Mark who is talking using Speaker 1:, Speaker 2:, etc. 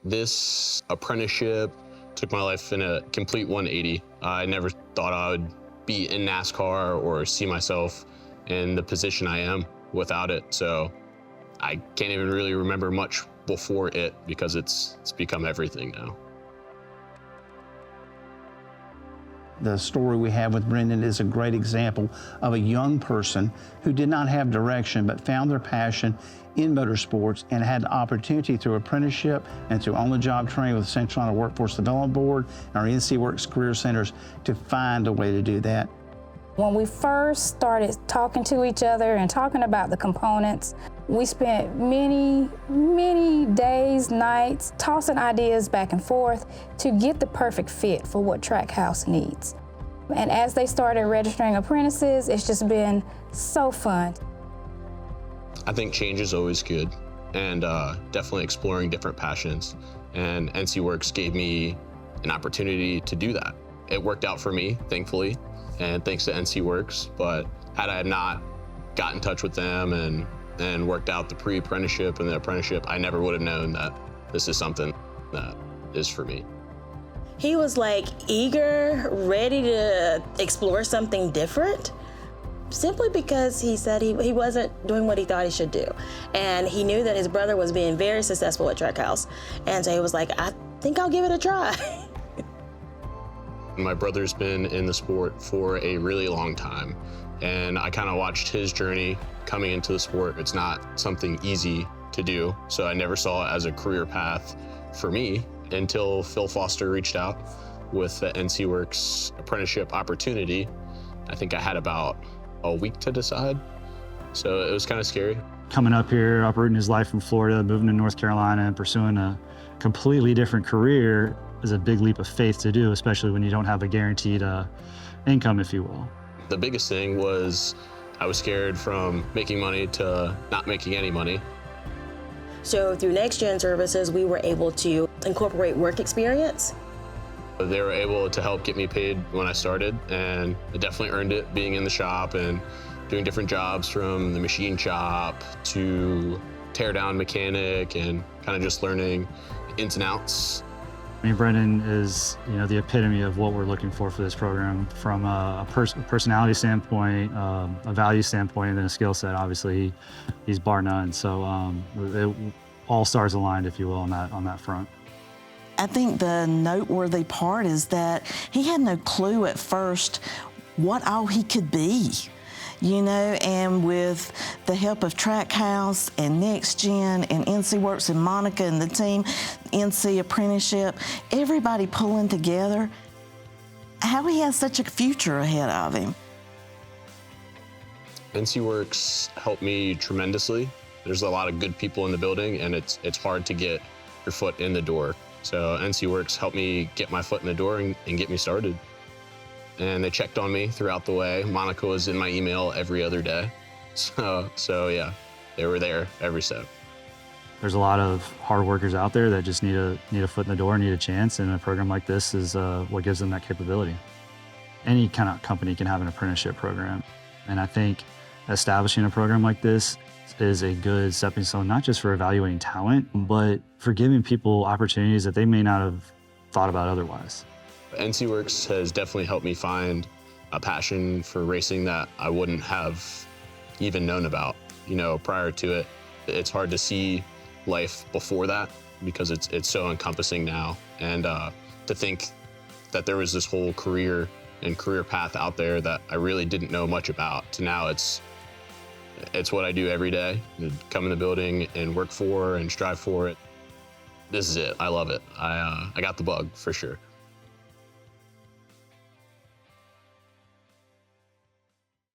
Speaker 1: This apprenticeship took my life in a complete 180. I never thought I would be in NASCAR or see myself in the position I am without it. So I can't even really remember much before it because it's become everything now.
Speaker 2: The story we have with Brendan is a great example of a young person who did not have direction but found their passion in motorsports and had the opportunity through apprenticeship and through on-the-job training with the Central Carolina Workforce Development Board and our NC Works Career Centers to find a way to do that.
Speaker 3: When we first started talking to each other and talking about the components, we spent many days, nights, tossing ideas back and forth to get the perfect fit for what Trackhouse needs. And as they started registering apprentices, it's just been so fun.
Speaker 1: I think change is always good, and definitely exploring different passions. And NC Works gave me an opportunity to do that. It worked out for me, thankfully, and thanks to NC Works. But had I not got in touch with them and worked out the pre-apprenticeship and the apprenticeship, I never would have known that this is something that is for me.
Speaker 4: He was like eager, ready to explore something different, simply because he said he wasn't doing what he thought he should do. And he knew that his brother was being very successful at Trackhouse. And so he was like, I think I'll give it a try.
Speaker 1: My brother's been in the sport for a really long time, and I kind of watched his journey coming into the sport. It's not something easy to do, so I never saw it as a career path for me until Phil Foster reached out with the NC Works apprenticeship opportunity. I think I had about a week to decide, so it was kind of scary.
Speaker 5: Coming up here, uprooting his life from Florida, moving to North Carolina and pursuing a completely different career is a big leap of faith to do, especially when you don't have a guaranteed income, if you will.
Speaker 1: The biggest thing was I was scared from making money to not making any money.
Speaker 4: So through Next Gen Services, we were able to incorporate work experience.
Speaker 1: They were able to help get me paid when I started, and I definitely earned it being in the shop and doing different jobs, from the machine shop to tear down mechanic, and kind of just learning ins and outs.
Speaker 5: I mean, Brendan is, the epitome of what we're looking for this program, from a personality standpoint, a value standpoint, and then a skill set. Obviously, he's bar none. So all stars aligned, if you will, on that front.
Speaker 6: I think the noteworthy part is that he had no clue at first what all he could be. And with the help of Trackhouse and Next Gen and NC Works and Monica and the team, NC Apprenticeship, everybody pulling together, how he has such a future ahead of him.
Speaker 1: NC Works helped me tremendously. There's a lot of good people in the building, and it's hard to get your foot in the door. So NC Works helped me get my foot in the door and get me started. And they checked on me throughout the way. Monica was in my email every other day. So yeah, they were there every step.
Speaker 5: There's a lot of hard workers out there that just need a foot in the door, need a chance, and a program like this is what gives them that capability. Any kind of company can have an apprenticeship program, and I think establishing a program like this is a good stepping stone, not just for evaluating talent, but for giving people opportunities that they may not have thought about otherwise.
Speaker 1: NC Works has definitely helped me find a passion for racing that I wouldn't have even known about. Prior to it, it's hard to see life before that because it's so encompassing now. And to think that there was this whole career and career path out there that I really didn't know much about, to now it's what I do every day. Come in the building and work for and strive for it. This is it. I love it. I got the bug for sure.